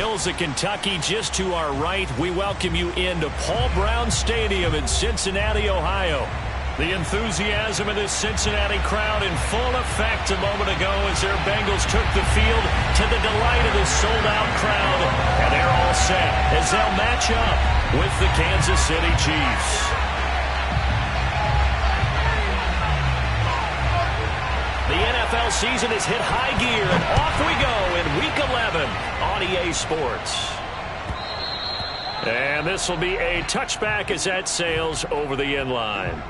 hills of Kentucky just to our right. We welcome you into Paul Brown Stadium in Cincinnati, Ohio. The enthusiasm of this Cincinnati crowd in full effect a moment ago as their Bengals took the field to the delight of the sold-out crowd. And they're all set as they'll match up with the Kansas City Chiefs. The NFL season has hit high gear, and off we go in Week 11 on EA Sports. And this will be a touchback as that sails over the end line.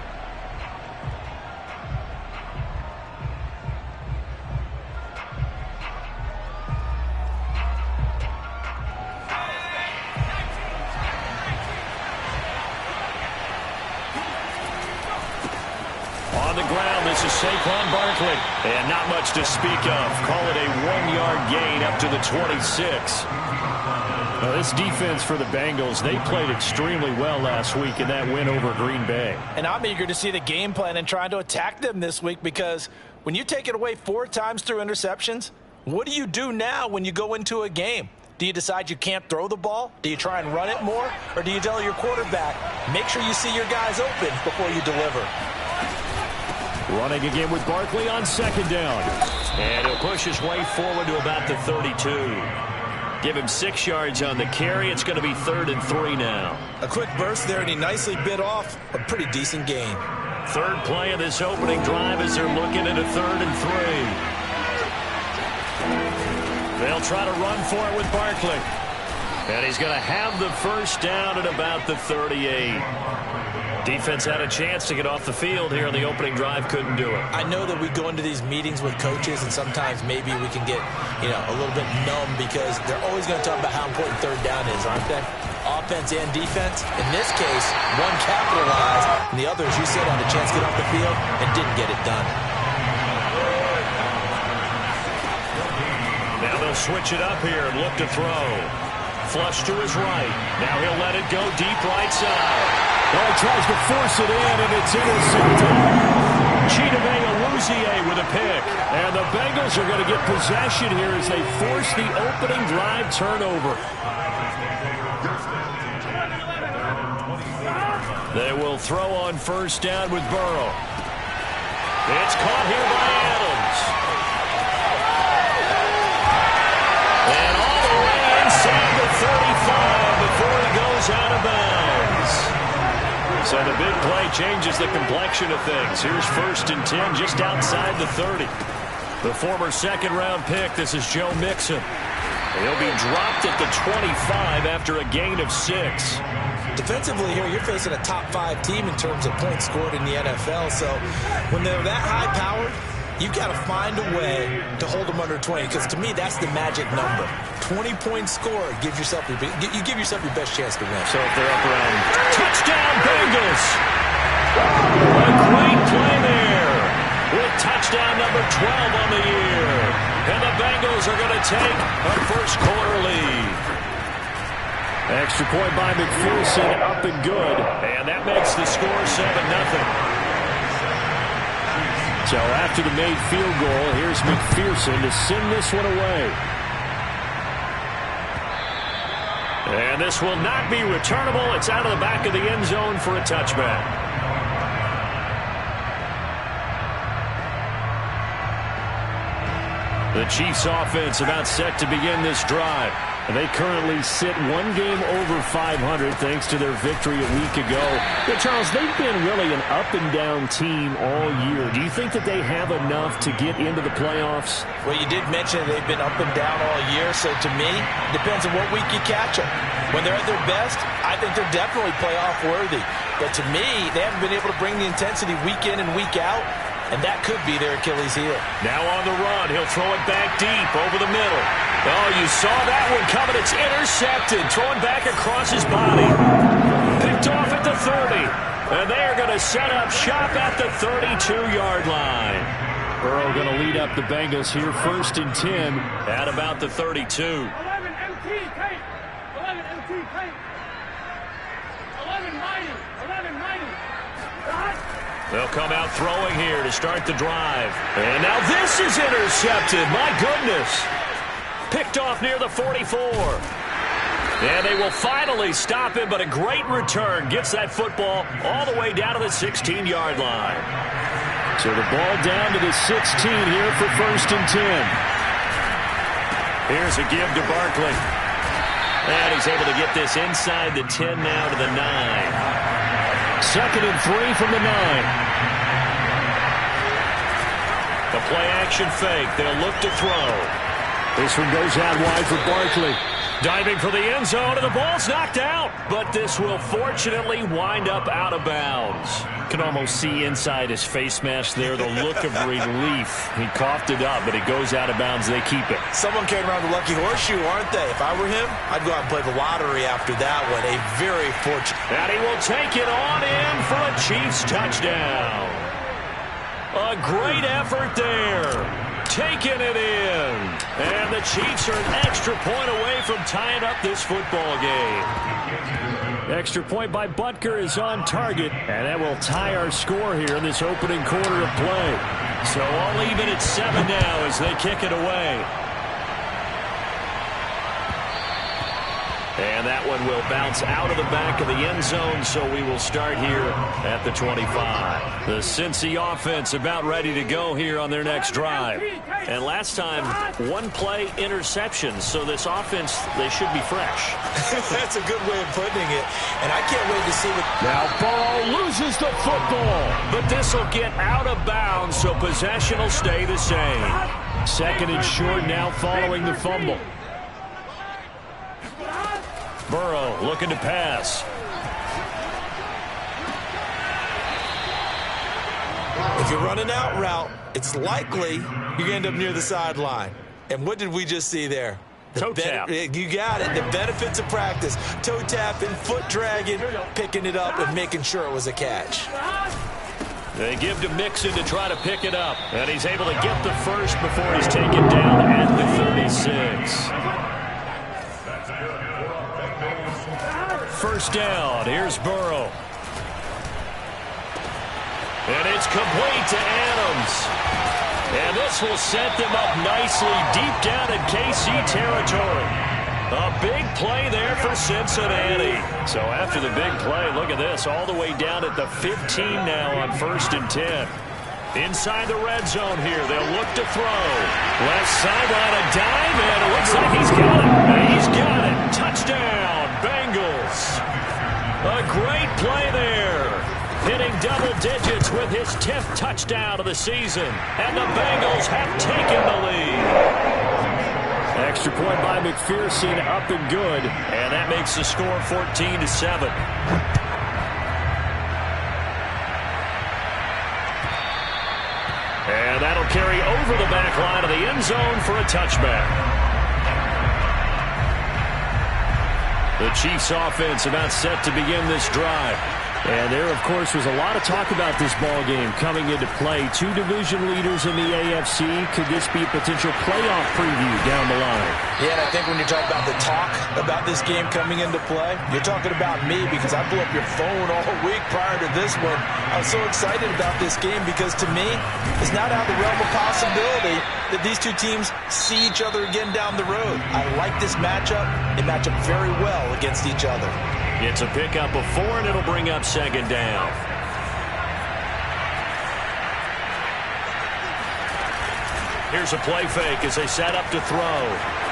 On the ground, this is Saquon Barkley. And not much to speak of. Call it a 1-yard gain up to the 26. Now, this defense for the Bengals, they played extremely well last week in that win over Green Bay. And I'm eager to see the game plan and trying to attack them this week, because when you take it away 4 times through interceptions, what do you do now when you go into a game? Do you decide you can't throw the ball? Do you try and run it more? Or do you tell your quarterback, make sure you see your guys open before you deliver? Running again with Barkley on second down. And he'll push his way forward to about the 32. Give him 6 yards on the carry. It's going to be 3rd and 3 now. A quick burst there, and he nicely bit off a pretty decent gain. Third play of this opening drive as they're looking at a 3rd and 3. They'll try to run for it with Barkley. And he's going to have the first down at about the 38. Defense had a chance to get off the field here in the opening drive, couldn't do it. I know that we go into these meetings with coaches, and sometimes maybe we can get, a little bit numb, because they're always going to talk about how important third down is, aren't they? Offense and defense. In this case, one capitalized, and the other, as you said, had a chance to get off the field and didn't get it done. Now they'll switch it up here and look to throw. Flush to his right. Now he'll let it go deep right side. Well, he tries to force it in, and it's intercepted. Chidobe with a pick. And the Bengals are going to get possession here as they force the opening drive turnover. They will throw on first down with Burrow. It's caught here by Adams. And all the way inside the 35 before he goes out of bounds. So the big play changes the complexion of things. Here's 1st and 10 just outside the 30. The former second-round pick, this is Joe Mixon. He'll be dropped at the 25 after a gain of 6. Defensively here, you're facing a top-5 team in terms of points scored in the NFL. So when they're that high-powered, you've got to find a way to hold them under 20, because to me, that's the magic number. 20-point score gives yourself you give yourself your best chance to win. So if they're up around touchdown Bengals. A great play there with touchdown number 12 on the year. And the Bengals are going to take a first-quarter lead. Extra point by McPherson, up and good. And that makes the score 7-0. So after the made field goal, here's McPherson to send this one away. And this will not be returnable. It's out of the back of the end zone for a touchback. The Chiefs offense about set to begin this drive. They currently sit 1 game over 500 thanks to their victory a week ago. But Charles, they've been really an up-and-down team all year. Do you think that they have enough to get into the playoffs? Well, you did mention they've been up and down all year, so to me, it depends on what week you catch them. When they're at their best, I think they're definitely playoff-worthy. But to me, they haven't been able to bring the intensity week in and week out, and that could be their Achilles heel. Now on the run, he'll throw it back deep over the middle. Oh, you saw that one coming. It's intercepted. Throwing back across his body. Picked off at the 30. And they are going to set up shop at the 32-yard line. Burrow going to lead up the Bengals here, 1st and 10 at about the 32. 11 MT, Kate. 11 MT, Kate. 11 mighty. 11 mighty. They'll come out throwing here to start the drive. And now this is intercepted. My goodness. Picked off near the 44. And they will finally stop him, but a great return. Gets that football all the way down to the 16-yard line. So the ball down to the 16 here for 1st and 10. Here's a give to Barkley. And he's able to get this inside the 10 now to the 9. 2nd and 3 from the 9. The play-action fake. They'll look to throw. This one goes out wide for Barkley. Diving for the end zone, and the ball's knocked out. But this will fortunately wind up out of bounds. Can almost see inside his face mask there the look of relief. He coughed it up, but it goes out of bounds. They keep it. Someone carrying around the lucky horseshoe, aren't they? If I were him, I'd go out and play the lottery after that one. A very fortunate. And he will take it on in for a Chiefs touchdown. A great effort there. Taking it in. And the Chiefs are an extra point away from tying up this football game. Extra point by Butker is on target, and that will tie our score here in this opening quarter of play. So all even at 7 now as they kick it away. And that one will bounce out of the back of the end zone, so we will start here at the 25. The Cincy offense about ready to go here on their next drive. And last time, one play interception, so this offense, they should be fresh. That's a good way of putting it. And I can't wait to see what... Now Burrow loses the football. But this will get out of bounds, so possession will stay the same. 2nd and short now following the fumble. Burrow looking to pass. If you're running out route, it's likely you're going to end up near the sideline. And what did we just see there? Toe tap. You got it. The benefits of practice. Toe tapping, foot dragging, picking it up, and making sure it was a catch. They give to Mixon to try to pick it up. And he's able to get the first before he's taken down at the 36. First down. Here's Burrow. And it's complete to Adams. And this will set them up nicely deep down in KC territory. A big play there for Cincinnati. So after the big play, look at this. All the way down at the 15 now on 1st and 10. Inside the red zone here. They'll look to throw. Left sideline, a dive, and it looks like he's got it. He's got it. Touchdown, Bengals. A great play there. Hitting double digits with his 10th touchdown of the season. And the Bengals have taken the lead. Extra point by McPherson, up and good. And that makes the score 14-7. And that'll carry over the back line of the end zone for a touchback. The Chiefs offense about set to begin this drive. And there, of course, was a lot of talk about this ball game coming into play. 2 division leaders in the AFC. Could this be a potential playoff preview down the line? Yeah, and I think when you talk about the talk about this game coming into play, you're talking about me because I blew up your phone all week prior to this one. I was so excited about this game because to me, it's not out of the realm of possibility that these two teams see each other again down the road. I like this matchup. They match up very well against each other. It's a pickup of 4, and it'll bring up 2nd down. Here's a play fake as they set up to throw.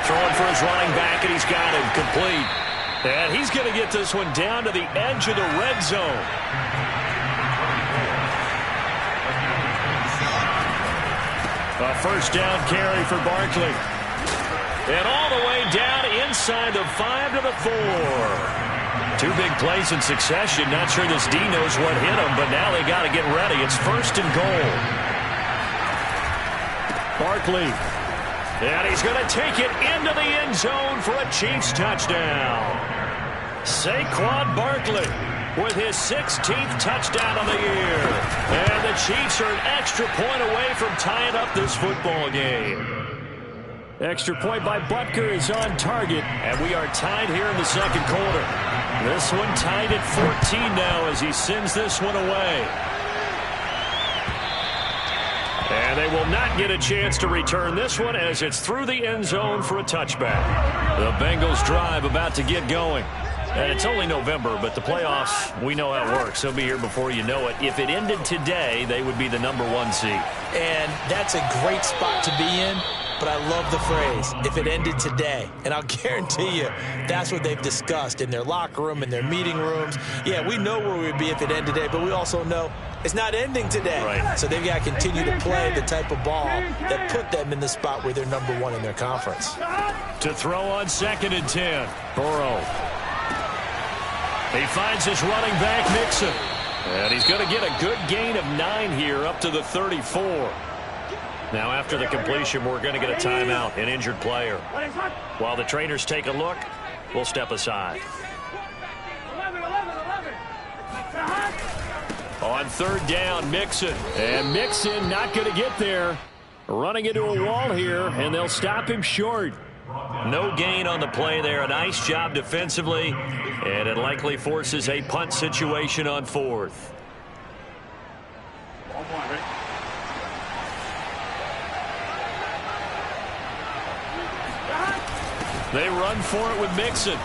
Throwing for his running back, and he's got him complete. And he's going to get this one down to the edge of the red zone. A first down carry for Barkley. And all the way down inside the 5 to the 4. 2 big plays in succession. Not sure this D knows what hit him, but now they got to get ready. It's 1st and goal. Barkley. And he's going to take it into the end zone for a Chiefs touchdown. Saquon Barkley with his 16th touchdown of the year. And the Chiefs are an extra point away from tying up this football game. Extra point by Butker is on target. And we are tied here in the 2nd quarter. This one tied at 14 now as he sends this one away. And they will not get a chance to return this one as it's through the end zone for a touchback. The Bengals drive about to get going. And it's only November, but the playoffs, we know how it works. They'll be here before you know it. If it ended today, they would be the #1 seed. And that's a great spot to be in, but I love the phrase, if it ended today. And I'll guarantee you that's what they've discussed in their locker room, in their meeting rooms. Yeah, we know where we'd be if it ended today, but we also know it's not ending today. Right. So they've got to continue to play the type of ball that put them in the spot where they're #1 in their conference. To throw on 2nd and 10, Burrow. He finds his running back, Mixon. And he's going to get a good gain of 9 here up to the 34. Now, after the completion, we're going to get a timeout, an injured player. While the trainers take a look, we'll step aside. 11. On 3rd down, Mixon. And Mixon not going to get there. Running into a wall here, and they'll stop him short. No gain on the play there. A nice job defensively, and it likely forces a punt situation on 4th. They run for it with Mixon.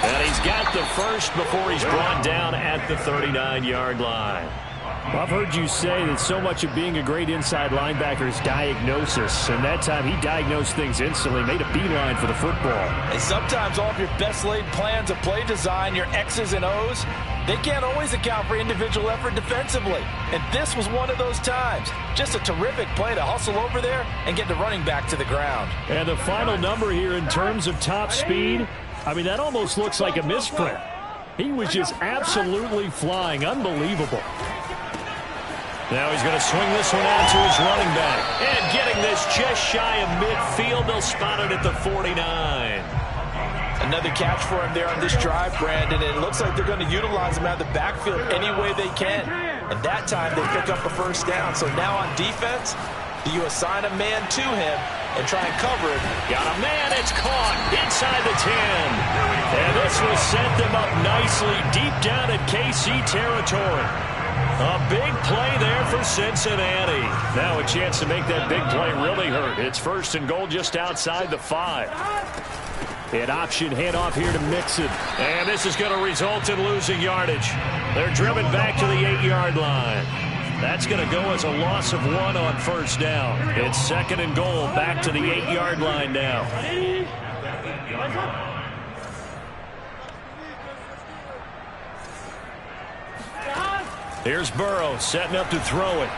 And he's got the first before he's brought down at the 39-yard line. I've heard you say that so much of being a great inside linebacker is diagnosis. And that time he diagnosed things instantly, made a beeline for the football. And sometimes all of your best laid plans of play design, your X's and O's, they can't always account for individual effort defensively. And this was one of those times. Just a terrific play to hustle over there and get the running back to the ground. And the final number here in terms of top speed, I mean, that almost looks like a misprint. He was just absolutely flying. Unbelievable. Now he's going to swing this one out to his running back. And getting this just shy of midfield. They'll spot it at the 49. Another catch for him there on this drive, Brandon. And it looks like they're going to utilize him out of the backfield any way they can. And that time they pick up a first down. So now on defense, do you assign a man to him and try and cover it? Got a man. It's caught inside the 10. And this will set them up nicely deep down at KC territory. A big play there for Cincinnati. Now a chance to make that big play really hurt. It's 1st and goal just outside the 5. An option handoff here to Mixon. And this is going to result in losing yardage. They're driven back to the 8-yard line. That's going to go as a loss of 1 on 1st down. It's 2nd and goal back to the 8-yard line now. Here's Burrow setting up to throw it.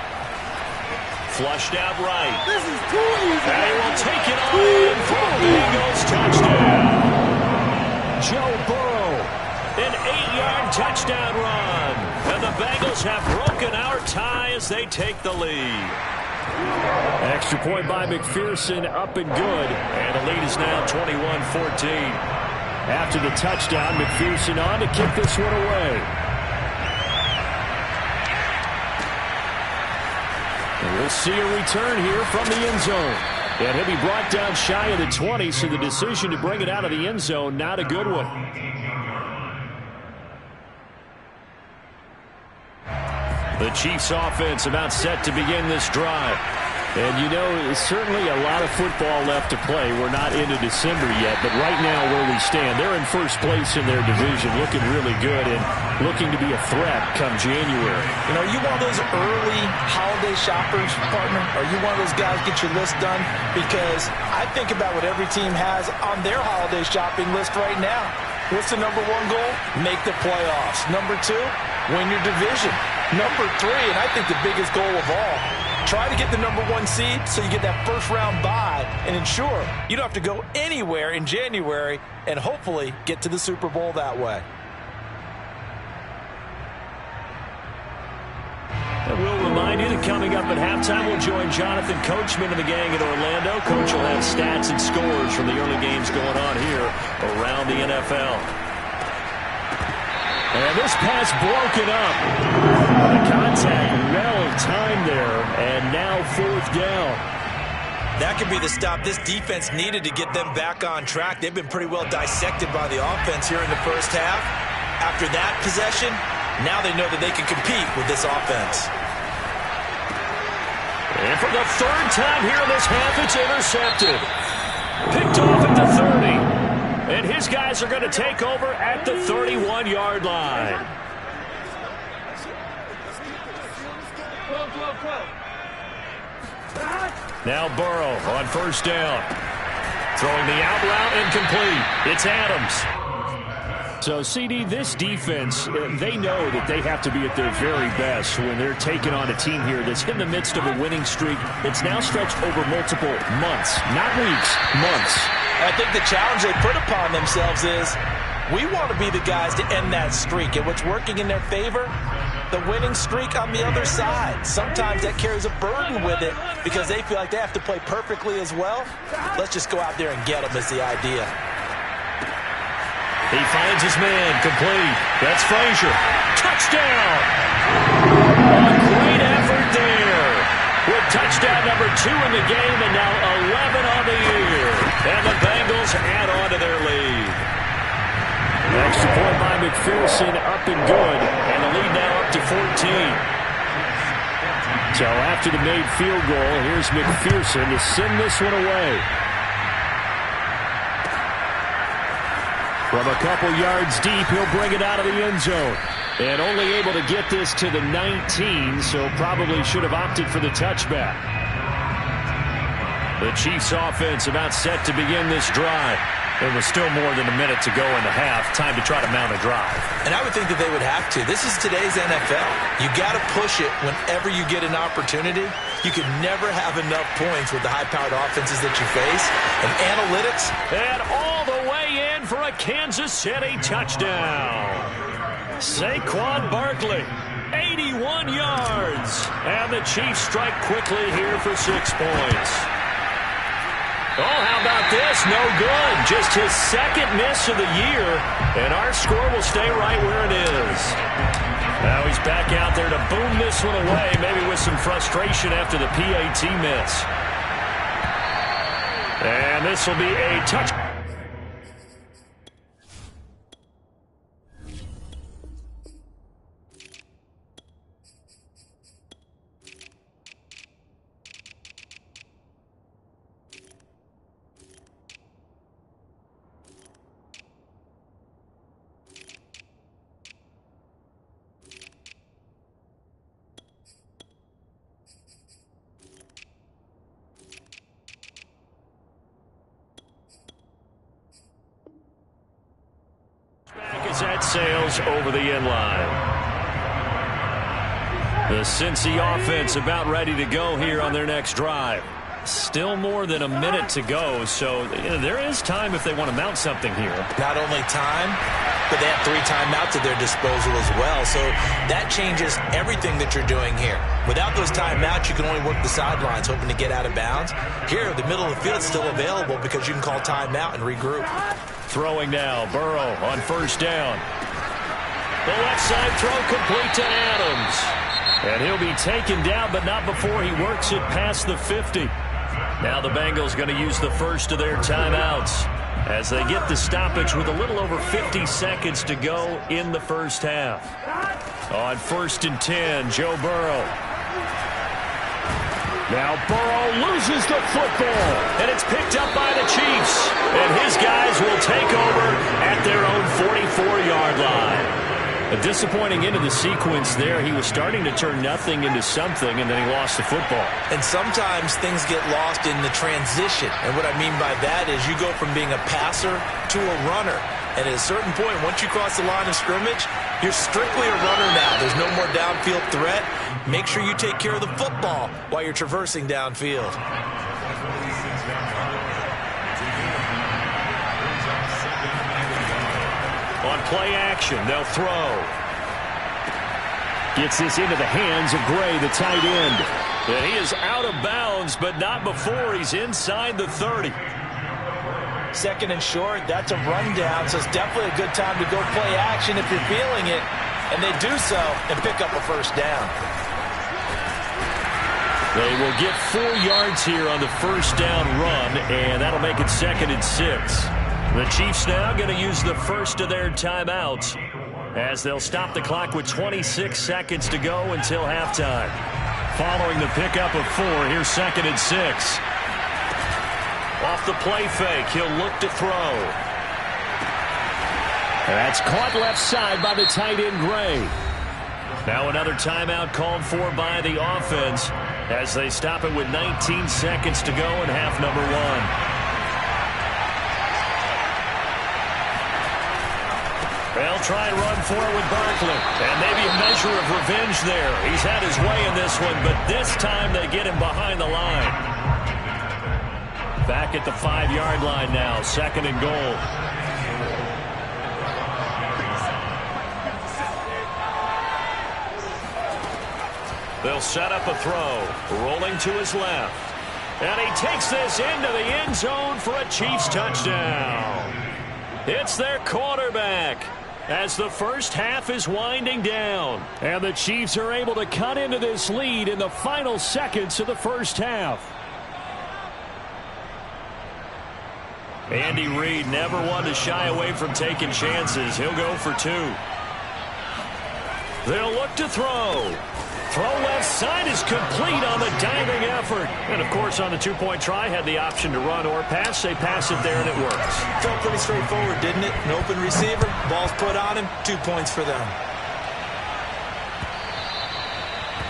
Flushed out right. This is too easy. And he will take it on for a Bengals touchdown. Joe Burrow, an 8-yard touchdown run. And the Bengals have broken our tie as they take the lead. Extra point by McPherson, up and good. And the lead is now 21-14. After the touchdown, McPherson on to kick this one away. And we'll see a return here from the end zone. And he'll be brought down shy of the 20, so the decision to bring it out of the end zone, not a good one. The Chiefs offense about set to begin this drive. And, you know, there's certainly a lot of football left to play. We're not into December yet, but right now where we stand, they're in 1st place in their division, looking really good and looking to be a threat come January. You know, are you one of those early holiday shoppers, partner? Are you one of those guys get your list done? Because I think about what every team has on their holiday shopping list right now. What's the #1 goal? Make the playoffs. #2, win your division. #3, and I think the biggest goal of all, try to get the #1 seed so you get that first-round bye and ensure you don't have to go anywhere in January and hopefully get to the Super Bowl that way. And we'll remind you that coming up at halftime, we'll join Jonathan Coachman and the gang in Orlando. Coach will have stats and scores from the early games going on here around the NFL. And this pass broken up. The contact well timed there, and now 4th down. That could be the stop this defense needed to get them back on track. They've been pretty well dissected by the offense here in the 1st half. After that possession, now they know that they can compete with this offense. And for the third time here in this half, it's intercepted. Picked off at the 30. And his guys are going to take over at the 31-yard line. Now Burrow on first down. Throwing the out route incomplete. It's Adams. So, CD, this defense, they know that they have to be at their very best when they're taking on a team here that's in the midst of a winning streak. It's now stretched over multiple months, not weeks, months. I think the challenge they put upon themselves is we want to be the guys to end that streak. And what's working in their favor? The winning streak on the other side. Sometimes that carries a burden with it because they feel like they have to play perfectly as well. Let's just go out there and get them is the idea. He finds his man, complete. That's Frazier. Touchdown! A great effort there. With touchdown number 2 in the game and now 11 on the year. And the Bengals add on to their lead. Extra point by McPherson, up and good. And the lead now up to 14. So after the made field goal, here's McPherson to send this one away. From a couple yards deep, he'll bring it out of the end zone. And only able to get this to the 19, so probably should have opted for the touchback. The Chiefs offense about set to begin this drive. There was still more than a minute to go in the half. Time to try to mount a drive. And I would think that they would have to. This is today's NFL. You got to push it whenever you get an opportunity. You can never have enough points with the high-powered offenses that you face. And analytics. And all the way in for a Kansas City touchdown. Saquon Barkley, 81 yards. And the Chiefs strike quickly here for 6 points. Oh, how about this? No good. Just his second miss of the year. And our score will stay right where it is. Now he's back out there to boom this one away, maybe with some frustration after the PAT miss. And this will be a touch. That sails over the end line. The Cincy offense about ready to go here on their next drive. Still more than a minute to go, so there is time if they want to mount something here. Not only time, but they have 3 timeouts at their disposal as well, so that changes everything that you're doing here. Without those timeouts, you can only work the sidelines, hoping to get out of bounds. Here, the middle of the field is still available because you can call timeout and regroup. Throwing now, Burrow on first down. The left side throw complete to Adams. And he'll be taken down, but not before he works it past the 50. Now the Bengals going to use the first of their timeouts as they get the stoppage with a little over 50 seconds to go in the first half. On first and 10, Joe Burrow. Now Burrow loses the football, and it's picked up by the Chiefs. And his guys will take over at their own 44-yard line. A disappointing end of the sequence there. He was starting to turn nothing into something, and then he lost the football. And sometimes things get lost in the transition. And what I mean by that is you go from being a passer to a runner. And at a certain point, once you cross the line of scrimmage, you're strictly a runner now. There's no more downfield threat. Make sure you take care of the football while you're traversing downfield. On play action, they'll throw. Gets this into the hands of Gray, the tight end. And he is out of bounds, but not before he's inside the 30. Second and short, that's a rundown, so it's definitely a good time to go play action if you're feeling it. And they do so and pick up a first down. They will get 4 yards here on the first down run, and that'll make it 2nd and 6. The Chiefs now going to use the first of their timeouts as they'll stop the clock with 26 seconds to go until halftime. following the pickup of 4. Here's 2nd and 6. Off the play fake, he'll look to throw. That's caught left side by the tight end, Gray. Now another timeout called for by the offense as they stop it with 19 seconds to go in half number 1. They'll try and run for it with Barkley. And maybe a measure of revenge there. He's had his way in this one, but this time they get him behind the line. Back at the 5-yard line now, 2nd and goal. They'll set up a throw, rolling to his left. And he takes this into the end zone for a Chiefs touchdown. It's their quarterback as the first half is winding down. And the Chiefs are able to cut into this lead in the final seconds of the first half. Andy Reid never wanted to shy away from taking chances. He'll go for 2. They'll look to throw. Throw left side is complete on the diving effort. And, of course, on the 2-point try, had the option to run or pass. They pass it there, and it works. Felt pretty straightforward, didn't it? An open receiver, ball's put on him, 2 points for them.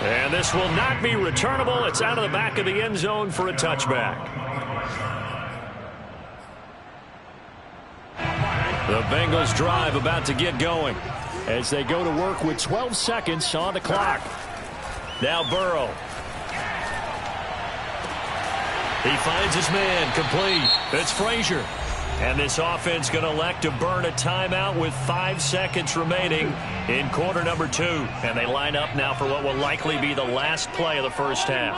And this will not be returnable. It's out of the back of the end zone for a touchback. The Bengals drive about to get going as they go to work with 12 seconds on the clock. Now Burrow. He finds his man, complete. It's Frazier. And this offense going to elect to burn a timeout with 5 seconds remaining in quarter number 2. And they line up now for what will likely be the last play of the first half.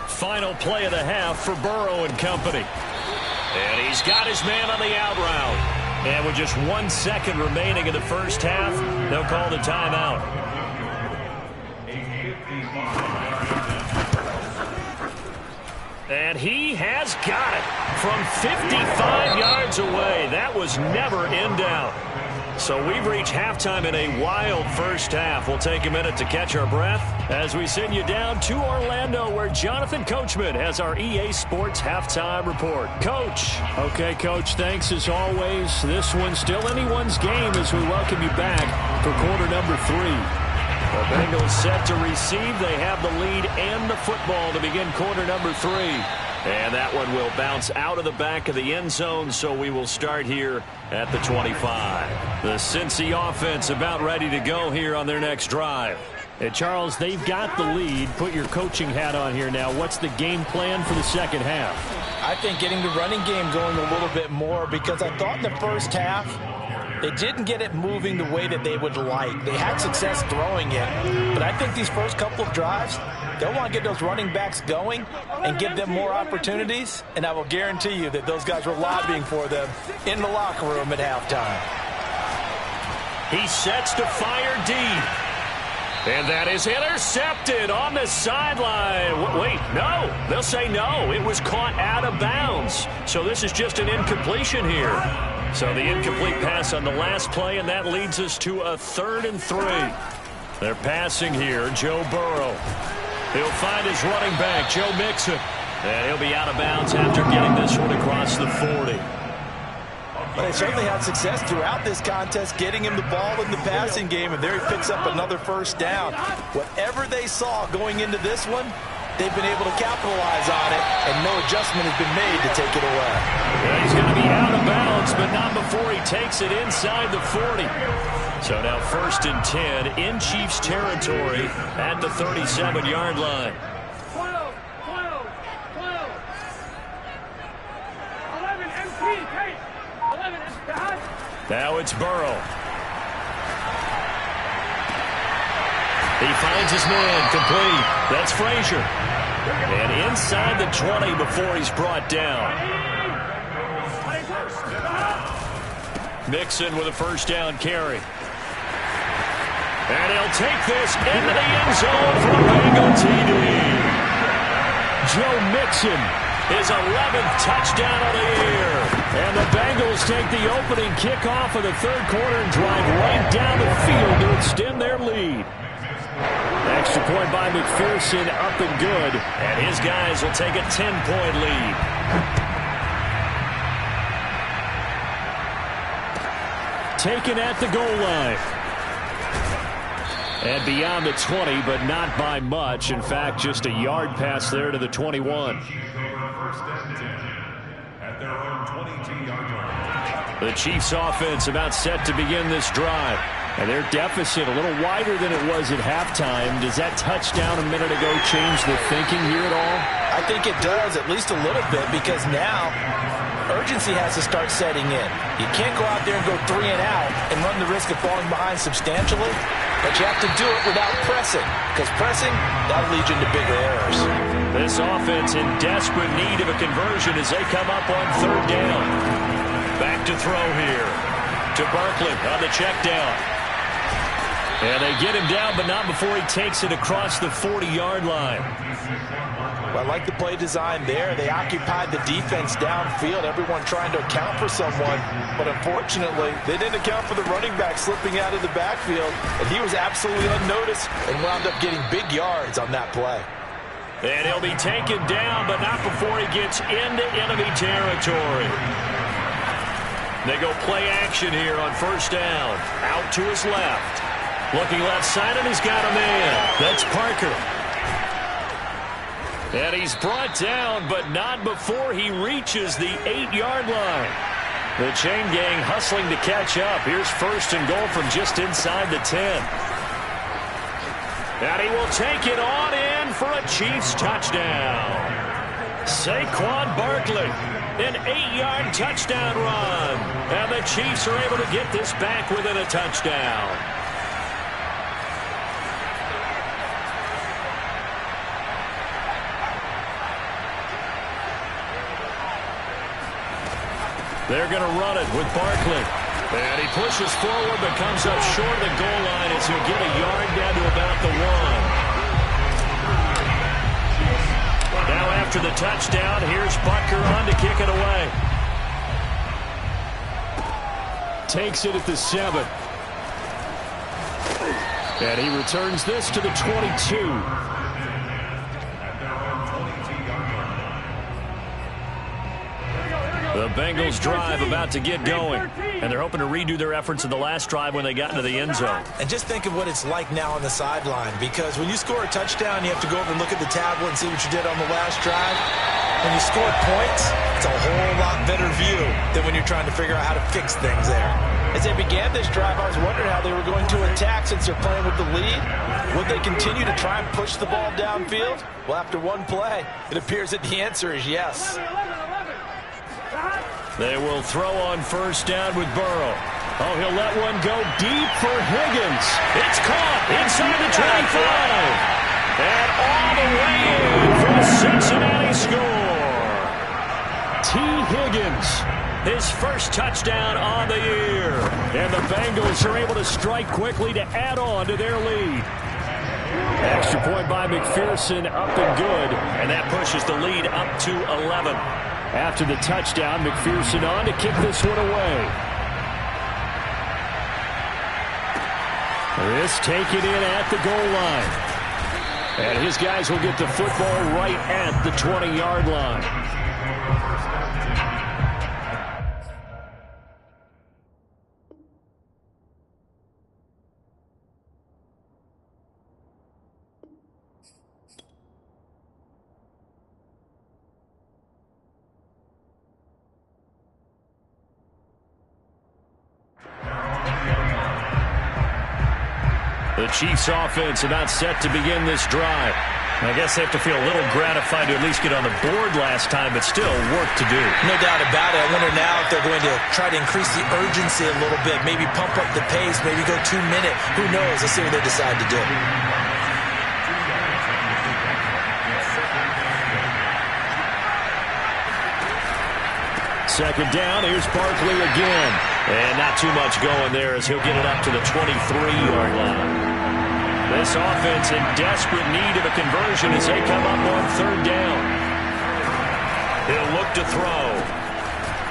Final play of the half for Burrow and company. And he's got his man on the out route. And with just 1 second remaining in the first half, they'll call the timeout. And he has got it from 55 yards away. That was never in doubt. So we've reached halftime in a wild first half. We'll take a minute to catch our breath as we send you down to Orlando, where Jonathan Coachman has our EA Sports halftime report. Coach. Okay, Coach, thanks as always. This one's still anyone's game as we welcome you back for quarter number 3. The Bengals set to receive. They have the lead and the football to begin quarter number 3. And that one will bounce out of the back of the end zone, so we will start here at the 25. The Cincy offense about ready to go here on their next drive. And Charles, they've got the lead. Put your coaching hat on here now. What's the game plan for the second half? I think getting the running game going a little bit more, because I thought in the first half they didn't get it moving the way that they would like. They had success throwing it, but I think these first couple of drives, they'll want to get those running backs going and give them more opportunities, and I will guarantee you that those guys were lobbying for them in the locker room at halftime. He sets to fire deep. And that is intercepted on the sideline. Wait, no. They'll say no. It was caught out of bounds. So this is just an incompletion here. So the incomplete pass on the last play, and that leads us to a 3rd and 3. They're passing here. Joe Burrow. He'll find his running back, Joe Mixon. And he'll be out of bounds after getting this one across the 40. Well, they certainly had success throughout this contest, getting him the ball in the passing game, and there he picks up another first down. Whatever they saw going into this one, they've been able to capitalize on it, and no adjustment has been made to take it away. Yeah, he's going to be out of bounds, but not before he takes it inside the 40. So now 1st and 10 in Chiefs territory at the 37-yard line. 12, 12, 12. 11 MP, hey. 11 MP. Now it's Burrow. He finds his man, complete. That's Frazier. And inside the 20 before he's brought down. Mixon with a first down carry. And he'll take this into the end zone for a Bengal TD. Joe Mixon, his 11th touchdown of the year. And the Bengals take the opening kickoff of the third quarter and drive right down the field to extend their lead. Extra point by McPherson, up and good. And his guys will take a 10-point lead. Taken at the goal line. And beyond the 20, but not by much. In fact, just a yard pass there to the 21. The Chiefs offense about set to begin this drive. And their deficit a little wider than it was at halftime. Does that touchdown a minute ago change the thinking here at all? I think it does, at least a little bit, because now urgency has to start setting in. You can't go out there and go 3 and out and run the risk of falling behind substantially, but you have to do it without pressing, because pressing, that'll lead you into bigger errors. This offense in desperate need of a conversion as they come up on third down. Back to throw here to Barkley on the check down. And they get him down, but not before he takes it across the 40-yard line. Well, I like the play design there. They occupied the defense downfield, everyone trying to account for someone. But unfortunately, they didn't account for the running back slipping out of the backfield. And he was absolutely unnoticed and wound up getting big yards on that play. And he'll be taken down, but not before he gets into enemy territory. They go play action here on first down. Out to his left. Looking left side, and he's got a man. That's Parker. And he's brought down, but not before he reaches the 8-yard line. The chain gang hustling to catch up. Here's first and goal from just inside the 10. And he will take it on in for a Chiefs touchdown. Saquon Barkley, an 8-yard touchdown run. And the Chiefs are able to get this back within a touchdown. They're going to run it with Barkley. And he pushes forward but comes up short of the goal line as he'll get a yard down to about the 1. Now after the touchdown, here's Butker on to kick it away. Takes it at the 7. And he returns this to the 22. The Bengals drive about to get going, and they're hoping to redo their efforts in the last drive when they got into the end zone. And just think of what it's like now on the sideline, because when you score a touchdown, you have to go over and look at the tablet and see what you did on the last drive. When you score points, it's a whole lot better view than when you're trying to figure out how to fix things there. As they began this drive, I was wondering how they were going to attack since they're playing with the lead. Would they continue to try and push the ball downfield? Well, after one play, it appears that the answer is yes. They will throw on first down with Burrow. Oh, he'll let one go deep for Higgins. It's caught inside the 25. And all the way in for the Cincinnati score. T. Higgins, his first touchdown on the year. And the Bengals are able to strike quickly to add on to their lead. Extra point by McPherson, up and good. And that pushes the lead up to 11. After the touchdown, McPherson on to kick this one away. This taken in at the goal line. And his guys will get the football right at the 20-yard line. The Chiefs offense about set to begin this drive. I guess they have to feel a little gratified to at least get on the board last time, but still work to do. No doubt about it. I wonder now if they're going to try to increase the urgency a little bit, maybe pump up the pace, maybe go 2 minute. Who knows? Let's see what they decide to do. Second down, here's Barkley again. And not too much going there as he'll get it up to the 23-yard line. This offense in desperate need of a conversion as they come up on third down. He'll look to throw.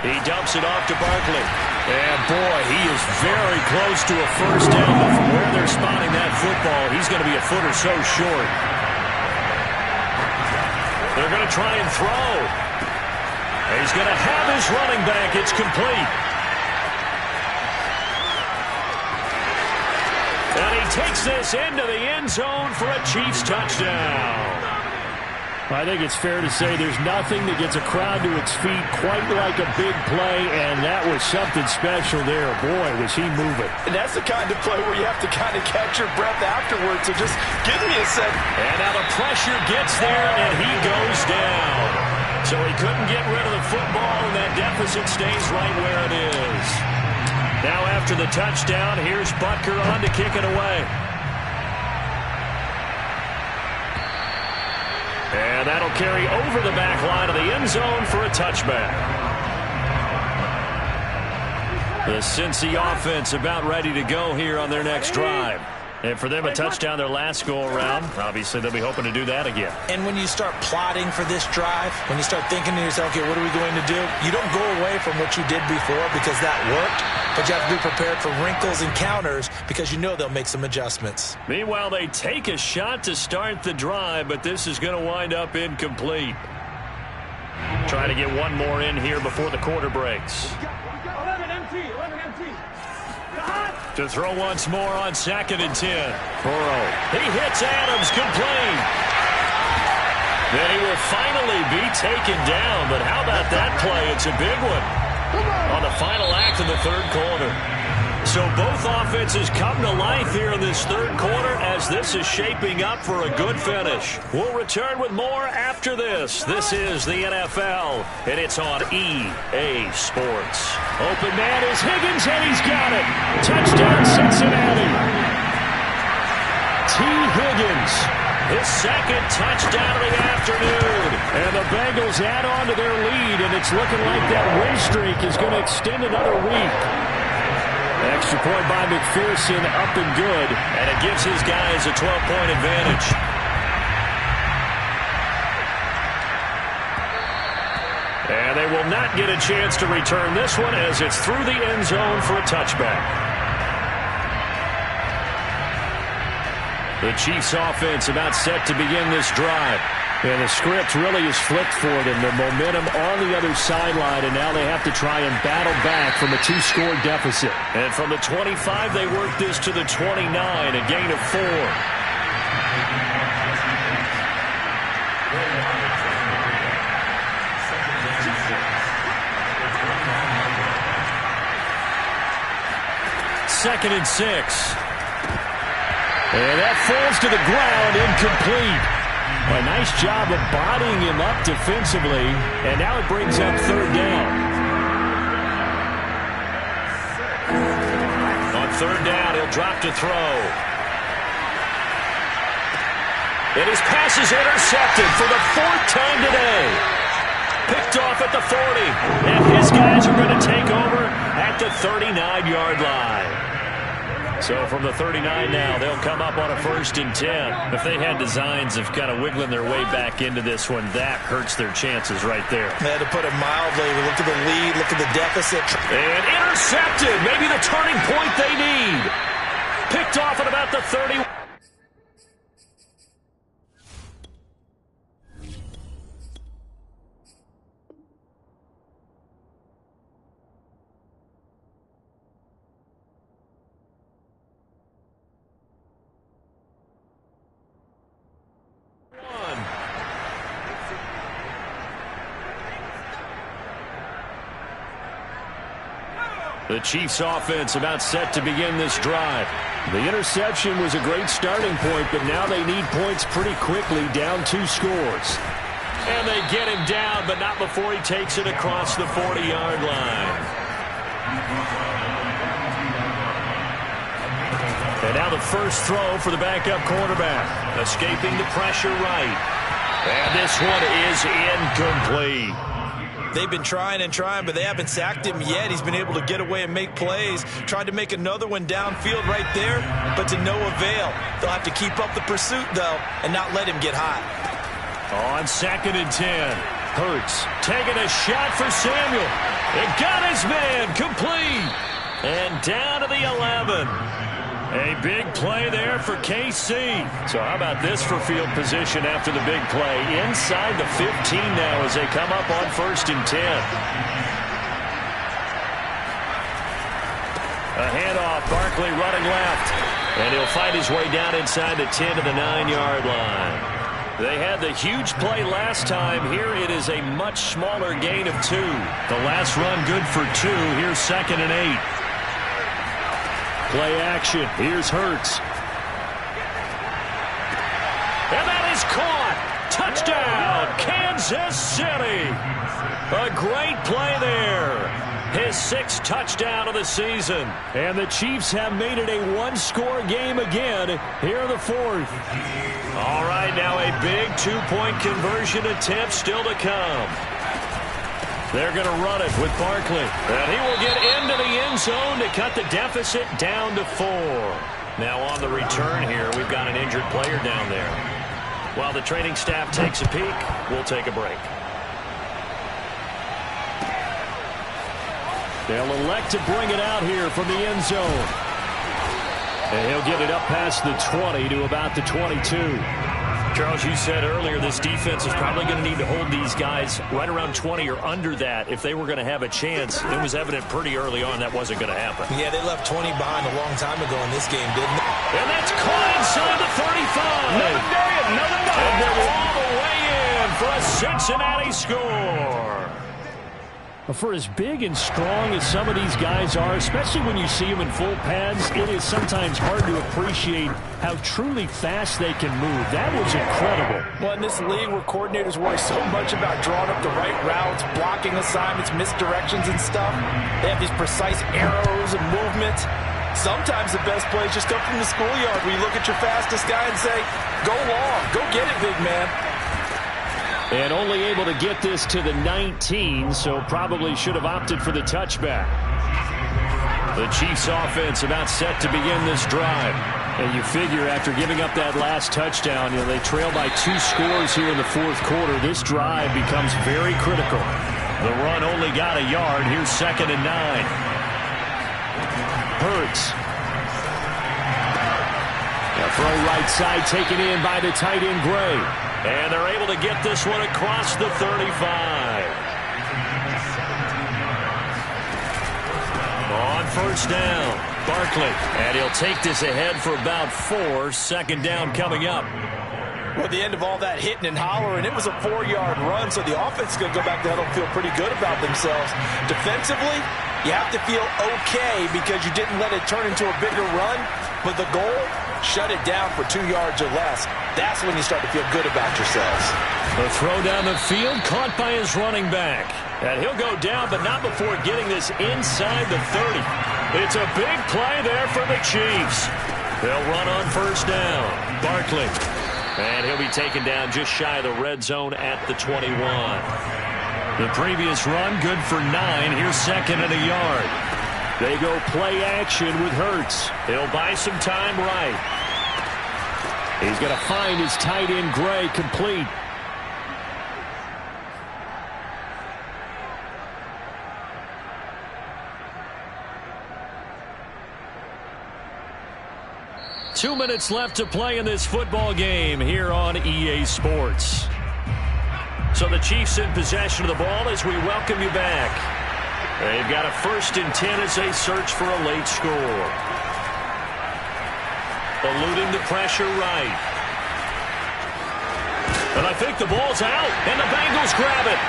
He dumps it off to Barkley. And, boy, he is very close to a first down. But from where they're spotting that football, he's going to be a foot or so short. They're going to try and throw. And he's going to have his running back. It's complete. And he takes this into the end zone for a Chiefs touchdown. I think it's fair to say there's nothing that gets a crowd to its feet quite like a big play, and that was something special there. Boy, was he moving. And that's the kind of play where you have to kind of catch your breath afterwards. So just give me a second. And now the pressure gets there, and he goes down. So he couldn't get rid of the football, and that deficit stays right where it is. Now after the touchdown, here's Butker on to kick it away. And that'll carry over the back line of the end zone for a touchback. The Cincy offense about ready to go here on their next drive. And for them, a touchdown their last go-around. Obviously, they'll be hoping to do that again. And when you start plotting for this drive, when you start thinking to yourself, okay, what are we going to do? You don't go away from what you did before because that worked, but you have to be prepared for wrinkles and counters because you know they'll make some adjustments. Meanwhile, they take a shot to start the drive, but this is going to wind up incomplete. Trying to get one more in here before the quarter breaks. 11 empty. To throw once more on 2nd and 10. Burrow. He hits Adams complete. Then he will finally be taken down. But how about that play? It's a big one on the final act of the third quarter. So both offenses come to life here in this third quarter as this is shaping up for a good finish. We'll return with more after this. This is the NFL, and it's on EA Sports. Open man is Higgins, and he's got it. Touchdown, Cincinnati. T. Higgins. His second touchdown of the afternoon. And the Bengals add on to their lead, and it's looking like that win streak is going to extend another week. Extra point by McPherson, up and good. And it gives his guys a 12-point advantage. And they will not get a chance to return this one as it's through the end zone for a touchback. The Chiefs offense about set to begin this drive. And the script really is flipped for them. The momentum on the other sideline, and now they have to try and battle back from a 2-score deficit. And from the 25, they work this to the 29, a gain of 4. Second and 6. And that falls to the ground, incomplete. A nice job of bodying him up defensively, and now it brings up third down. On third down, he'll drop to throw. And his pass is intercepted for the 4th time today. Picked off at the 40, and his guys are going to take over at the 39-yard line. So from the 39 now, they'll come up on a 1st and 10. If they had designs of kind of wiggling their way back into this one, that hurts their chances right there. They had to put it mildly. Look at the lead. Look at the deficit. And intercepted. Maybe the turning point they need. Picked off at about the 30. The Chiefs offense about set to begin this drive. The interception was a great starting point, but now they need points pretty quickly, down 2 scores. And they get him down, but not before he takes it across the 40-yard line. And now the first throw for the backup quarterback. Escaping the pressure right. And this one is incomplete. They've been trying and trying, but they haven't sacked him yet. He's been able to get away and make plays. Tried to make another one downfield right there, but to no avail. They'll have to keep up the pursuit, though, and not let him get high. On 2nd and 10. Hurts taking a shot for Samuel. It got his man complete. And down to the 11. A big play there for KC. So how about this for field position after the big play? Inside the 15 now as they come up on 1st and 10. A handoff, Barkley running left. And he'll fight his way down inside the 10 to the 9-yard line. They had the huge play last time. Here it is a much smaller gain of 2. The last run good for 2. Here's 2nd and 8. Play action. Here's Hurts. And that is caught. Touchdown, Kansas City. A great play there. His 6th touchdown of the season. And the Chiefs have made it a one-score game again here in the 4th. All right, now a big 2-point conversion attempt still to come. They're going to run it with Barkley. And he will get into the end zone to cut the deficit down to 4. Now on the return here, we've got an injured player down there. While the training staff takes a peek, we'll take a break. They'll elect to bring it out here from the end zone. And he'll get it up past the 20 to about the 22. Charles, you said earlier this defense is probably going to need to hold these guys right around 20 or under that if they were going to have a chance. It was evident pretty early on that wasn't going to happen. Yeah, they left 20 behind a long time ago in this game, didn't they? And that's caught inside the 35. Another day, another night. And they're all the way in for a Cincinnati score. For as big and strong as some of these guys are, especially when you see them in full pads, it is sometimes hard to appreciate how truly fast they can move. That was incredible. Well, in this league where coordinators worry so much about drawing up the right routes, blocking assignments, misdirections and stuff, they have these precise arrows and movements. Sometimes the best plays just come from the schoolyard where you look at your fastest guy and say, go long, go get it, big man. And only able to get this to the 19, so probably should have opted for the touchback. The Chiefs offense about set to begin this drive. And you figure after giving up that last touchdown, they trail by 2 scores here in the 4th quarter. This drive becomes very critical. The run only got a yard. Here's 2nd and 9. Hurts. A throw right side taken in by the tight end Gray. And they're able to get this one across the 35. On 1st down, Barkley. And he'll take this ahead for about 4. 2nd down coming up. Well, at the end of all that hitting and hollering, it was a 4-yard run, so the offense is going to go back to huddle and feel pretty good about themselves. Defensively, you have to feel okay because you didn't let it turn into a bigger run, but the goal, shut it down for 2 yards or less. That's when you start to feel good about yourselves. The throw down the field caught by his running back. And he'll go down, but not before getting this inside the 30. It's a big play there for the Chiefs. They'll run on 1st down. Barkley. And he'll be taken down just shy of the red zone at the 21. The previous run good for 9. Here's 2nd and a yard. They go play action with Hurts. He'll buy some time right. He's going to find his tight end Gray complete. Two minutes left to play in this football game here on EA Sports. So the Chiefs in possession of the ball as we welcome you back. They've got a 1st and 10 as they search for a late score. Eluding the pressure right. And I think the ball's out, and the Bengals grab it.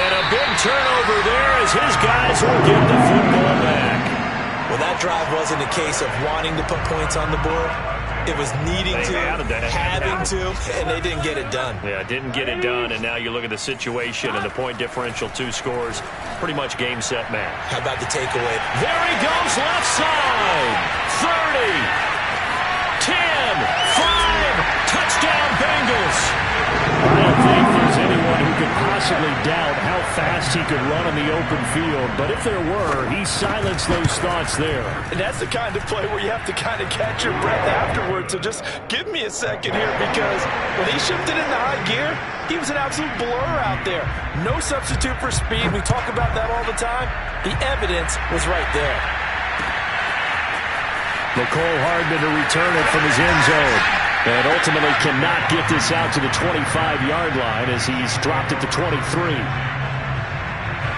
And a big turnover there as his guys will get the football back. Well, that drive wasn't a case of wanting to put points on the board. It was needing to, having to, and they didn't get it done. Yeah, didn't get it done, and now you look at the situation and the point differential, 2 scores, pretty much game, set, match. How about the takeaway? There he goes, left side, 30, 10, 5, touchdown Bengals. I don't think there's anyone who could possibly possibly doubt how fast he could run on the open field, but if there were, he silenced those thoughts there. And that's the kind of play where you have to kind of catch your breath afterwards. So just give me a second here, because when he shifted into high gear, he was an absolute blur out there. No substitute for speed. We talk about that all the time. The evidence was right there. McCole Hardman to return it from his end zone. And ultimately cannot get this out to the 25-yard line as he's dropped it to 23.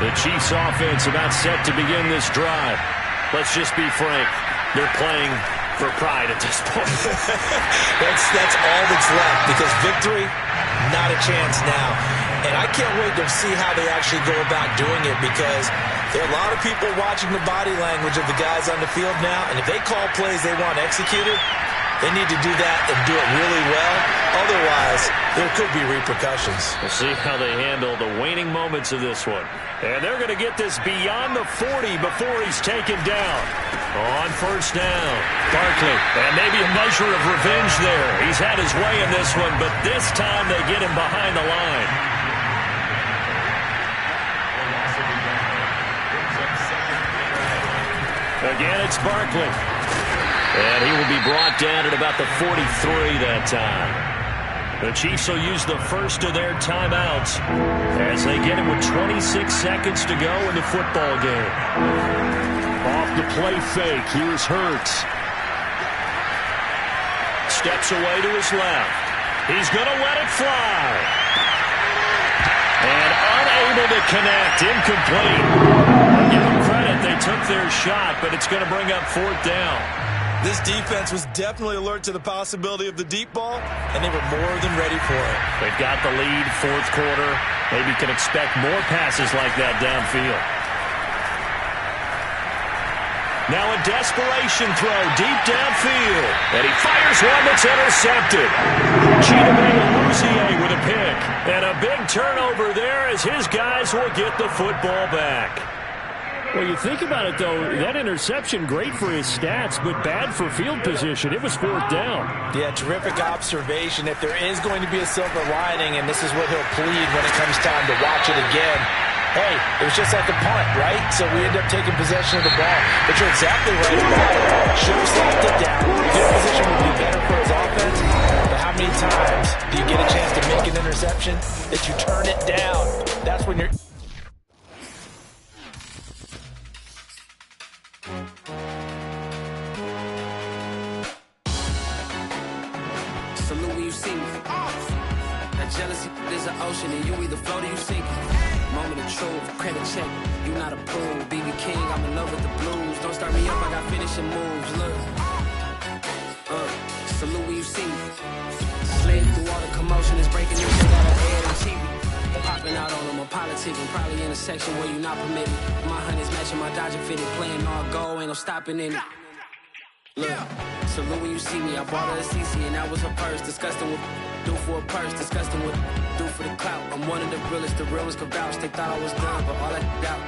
The Chiefs offense about set to begin this drive. Let's just be frank. They're playing for pride at this point. That's all that's left, because victory, not a chance now. And I can't wait to see how they actually go about doing it, because there are a lot of people watching the body language of the guys on the field now, and if they call plays they want executed, they need to do that and do it really well. Otherwise, there could be repercussions. We'll see how they handle the waning moments of this one. And they're going to get this beyond the 40 before he's taken down. On first down, Barkley. And maybe a measure of revenge there. He's had his way in this one, but this time they get him behind the line. Again, it's Barkley. And he will be brought down at about the 43 that time. The Chiefs will use the first of their timeouts as they get him with 26 seconds to go in the football game. Off the play fake, here's Hurts. Steps away to his left. He's going to let it fly. And unable to connect, incomplete. I'll give them credit, they took their shot, but it's going to bring up fourth down. This defense was definitely alert to the possibility of the deep ball, and they were more than ready for it. They've got the lead, fourth quarter. Maybe can expect more passes like that downfield. Now a desperation throw deep downfield. And he fires one that's intercepted. Chidobe with a pick. And a big turnover there as his guys will get the football back. Well, you think about it, though, that interception, great for his stats, but bad for field position. It was fourth down. Yeah, terrific observation. If there is going to be a silver lining, and this is what he'll plead when it comes time to watch it again, hey, it was just like a punt, right? So we end up taking possession of the ball. But you're exactly right about it. Should have slapped it down. Field position would be better for his offense. But how many times do you get a chance to make an interception that you turn it down? That's when you're... Salute when you see me. That jealousy is an ocean, and you either float or you sink. Moment of truth, credit check, you not approved. BB King, I'm in love with the blues. Don't start me up, I got finishing moves. Look, salute when you see me. Slid through all the commotion, it's breaking news. They got a head on TV. Popping out on them, I'm politicking. Probably in a section where you not permitted. My honey's matching my Dodger fitted, playing all go, ain't no stopping in it. Look, salute when you see me. I bought her a CC and that was her purse. Disgusting with do for a purse. Disgusting with do for the clout. I'm one of the realest. The realest could vouch. They thought I was done, but all I got.